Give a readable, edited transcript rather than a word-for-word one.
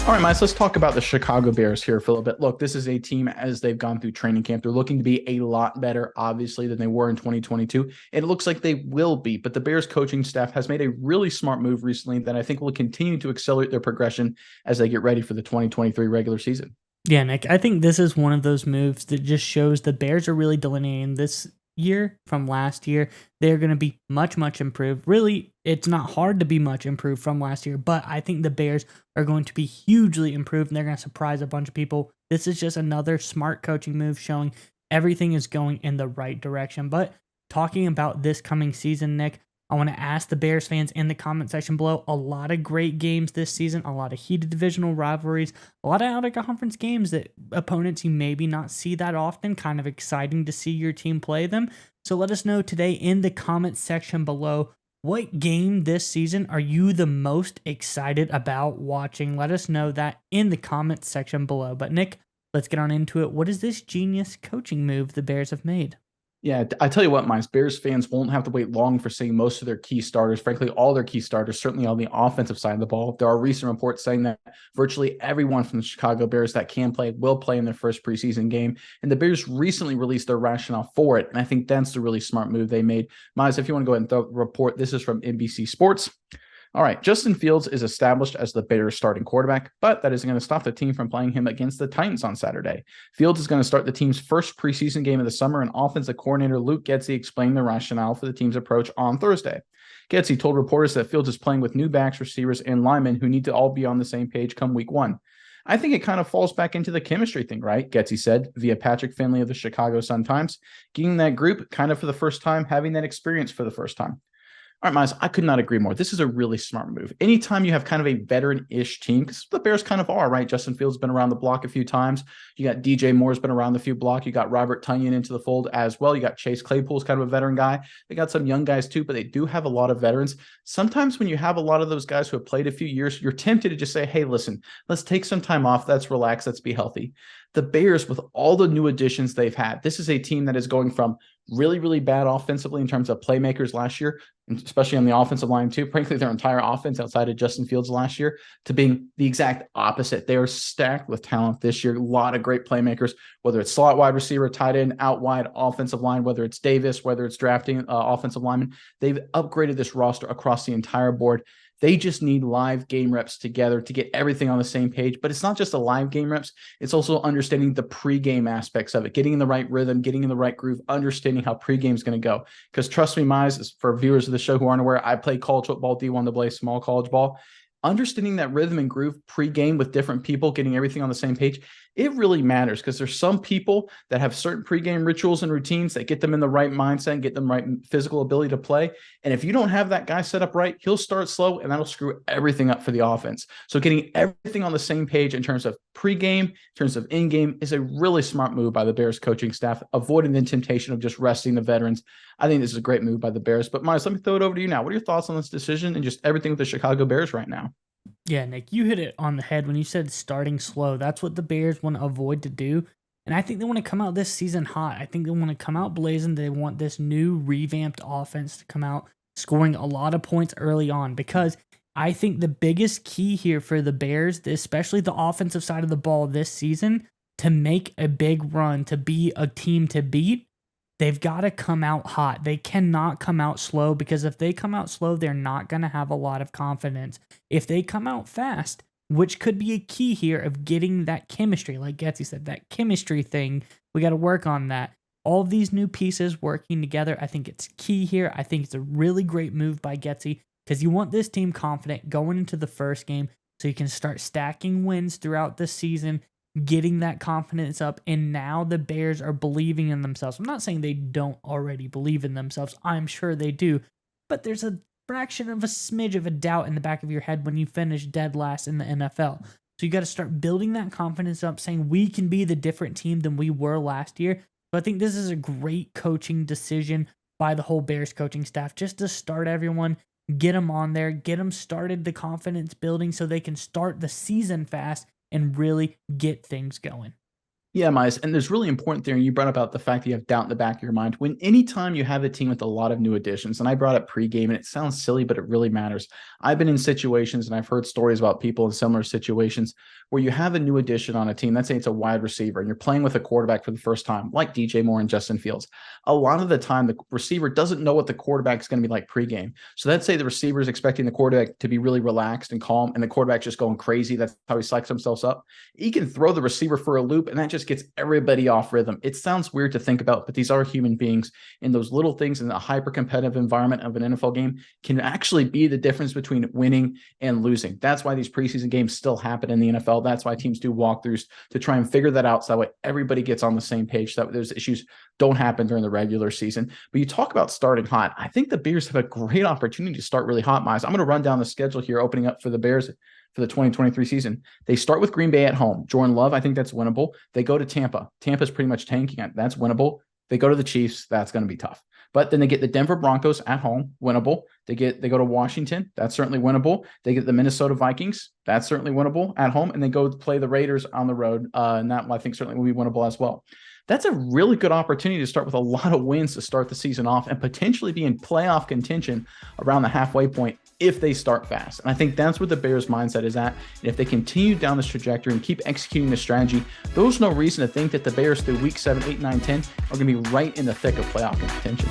All right, Miles, let's talk about the Chicago Bears here for a little bit. Look, this is a team as they've gone through training camp. They're looking to be a lot better, obviously, than they were in 2022. And it looks like they will be. But the Bears coaching staff has made a really smart move recently that I think will continue to accelerate their progression as they get ready for the 2023 regular season. Yeah, Nick, I think this is one of those moves that just shows the Bears are really delineating this year from last year. They're going to be much, much improved. Really, it's not hard to be much improved from last year, but I think the Bears are going to be hugely improved and they're going to surprise a bunch of people. This is just another smart coaching move showing everything is going in the right direction. But talking about this coming season, Nick, I want to ask the Bears fans in the comment section below. A lot of great games this season, a lot of heated divisional rivalries, a lot of out of conference games that opponents you maybe not see that often. Kind of exciting to see your team play them. So let us know today in the comment section below, what game this season are you the most excited about watching? Let us know that in the comment section below. But Nick, let's get on into it. What is this genius coaching move the Bears have made? Yeah, I tell you what, Miles, Bears fans won't have to wait long for seeing most of their key starters, frankly, all their key starters, certainly on the offensive side of the ball. There are recent reports saying that virtually everyone from the Chicago Bears that can play will play in their first preseason game. And the Bears recently released their rationale for it. And I think that's the really smart move they made. Miles, if you want to go ahead and report, this is from NBC Sports. All right, Justin Fields is established as the Bears' starting quarterback, but that isn't going to stop the team from playing him against the Titans on Saturday. Fields is going to start the team's first preseason game of the summer, and offensive coordinator Luke Getsy explained the rationale for the team's approach on Thursday. Getsy told reporters that Fields is playing with new backs, receivers, and linemen who need to all be on the same page come week one. I think it kind of falls back into the chemistry thing, right? Getsy said via Patrick Finley of the Chicago Sun-Times, getting that group kind of for the first time, having that experience for the first time. All right, Miles, I could not agree more. This is a really smart move. Anytime you have kind of a veteran-ish team, because the Bears kind of are, right? Justin Fields has been around the block a few times. You got DJ Moore's been around the few block. You got Robert Tonyan into the fold as well. You got Chase Claypool's kind of a veteran guy. They got some young guys too, but they do have a lot of veterans. Sometimes when you have a lot of those guys who have played a few years, you're tempted to just say, hey, listen, let's take some time off. Let's relax. Let's be healthy. The Bears, with all the new additions they've had, this is a team that is going from really, really bad offensively in terms of playmakers last year, especially on the offensive line too. Frankly, their entire offense outside of Justin Fields last year, to being the exact opposite. They are stacked with talent this year. A lot of great playmakers, whether it's slot wide receiver, tight end, out wide, offensive line, whether it's Davis, whether it's drafting offensive linemen. They've upgraded this roster across the entire board. They just need live game reps together to get everything on the same page. But it's not just the live game reps. It's also understanding the pregame aspects of it, getting in the right rhythm, getting in the right groove, understanding how pregame is going to go. Because trust me, Mize, for viewers of the show who aren't aware, I play college football, D1 AA, small college ball. Understanding that rhythm and groove pregame with different people, getting everything on the same page, it really matters because there's some people that have certain pregame rituals and routines that get them in the right mindset and get them right physical ability to play. And if you don't have that guy set up right, he'll start slow and that'll screw everything up for the offense. So getting everything on the same page in terms of pregame, in terms of in-game is a really smart move by the Bears coaching staff, avoiding the temptation of just resting the veterans. I think this is a great move by the Bears. But Miles, let me throw it over to you now. What are your thoughts on this decision and just everything with the Chicago Bears right now? Yeah, Nick, you hit it on the head when you said starting slow. That's what the Bears want to avoid to do. And I think they want to come out this season hot. I think they want to come out blazing. They want this new revamped offense to come out scoring a lot of points early on because I think the biggest key here for the Bears, especially the offensive side of the ball this season, to make a big run, to be a team to beat, they've got to come out hot. They cannot come out slow because if they come out slow, they're not going to have a lot of confidence. If they come out fast, which could be a key here of getting that chemistry, like Getsy said, that chemistry thing, we got to work on that. All of these new pieces working together, I think it's key here. I think it's a really great move by Getsy because you want this team confident going into the first game so you can start stacking wins throughout the season, getting that confidence up, and now the Bears are believing in themselves. I'm not saying they don't already believe in themselves. I'm sure they do, but there's a fraction of a smidge of a doubt in the back of your head when you finish dead last in the NFL. So you got to start building that confidence up, saying we can be the different team than we were last year. So I think this is a great coaching decision by the whole Bears coaching staff just to start everyone, get them on there, get them started the confidence building so they can start the season fast and really get things going. Yeah, Mize, and there's really important there. And you brought about the fact that you have doubt in the back of your mind. When anytime you have a team with a lot of new additions, and I brought up pregame, and it sounds silly, but it really matters. I've been in situations and I've heard stories about people in similar situations where you have a new addition on a team. Let's say it's a wide receiver, and you're playing with a quarterback for the first time, like DJ Moore and Justin Fields. A lot of the time, the receiver doesn't know what the quarterback is going to be like pregame. So let's say the receiver is expecting the quarterback to be really relaxed and calm, and the quarterback's just going crazy. That's how he psychs himself up. He can throw the receiver for a loop, and that just gets everybody off rhythm. It sounds weird to think about, but these are human beings, and those little things in a hyper competitive environment of an NFL game can actually be the difference between winning and losing. That's why these preseason games still happen in the NFL. That's why teams do walkthroughs to try and figure that out, so that way everybody gets on the same page, so that those issues don't happen during the regular season. But you talk about starting hot. I think the Bears have a great opportunity to start really hot, Miles. I'm going to run down the schedule here, opening up for the Bears for the 2023 season. They start with Green Bay at home. Jordan Love, I think that's winnable. They go to Tampa. Tampa's pretty much tanking. That's winnable. They go to the Chiefs. That's going to be tough. But then they get the Denver Broncos at home, winnable. They go to Washington. That's certainly winnable. They get the Minnesota Vikings. That's certainly winnable at home. And they go play the Raiders on the road. And that, I think, certainly will be winnable as well. That's a really good opportunity to start with a lot of wins to start the season off and potentially be in playoff contention around the halfway point if they start fast. And I think that's where the Bears' mindset is at. And if they continue down this trajectory and keep executing the strategy, there's no reason to think that the Bears through week 7, 8, 9, 10 are going to be right in the thick of playoff contention.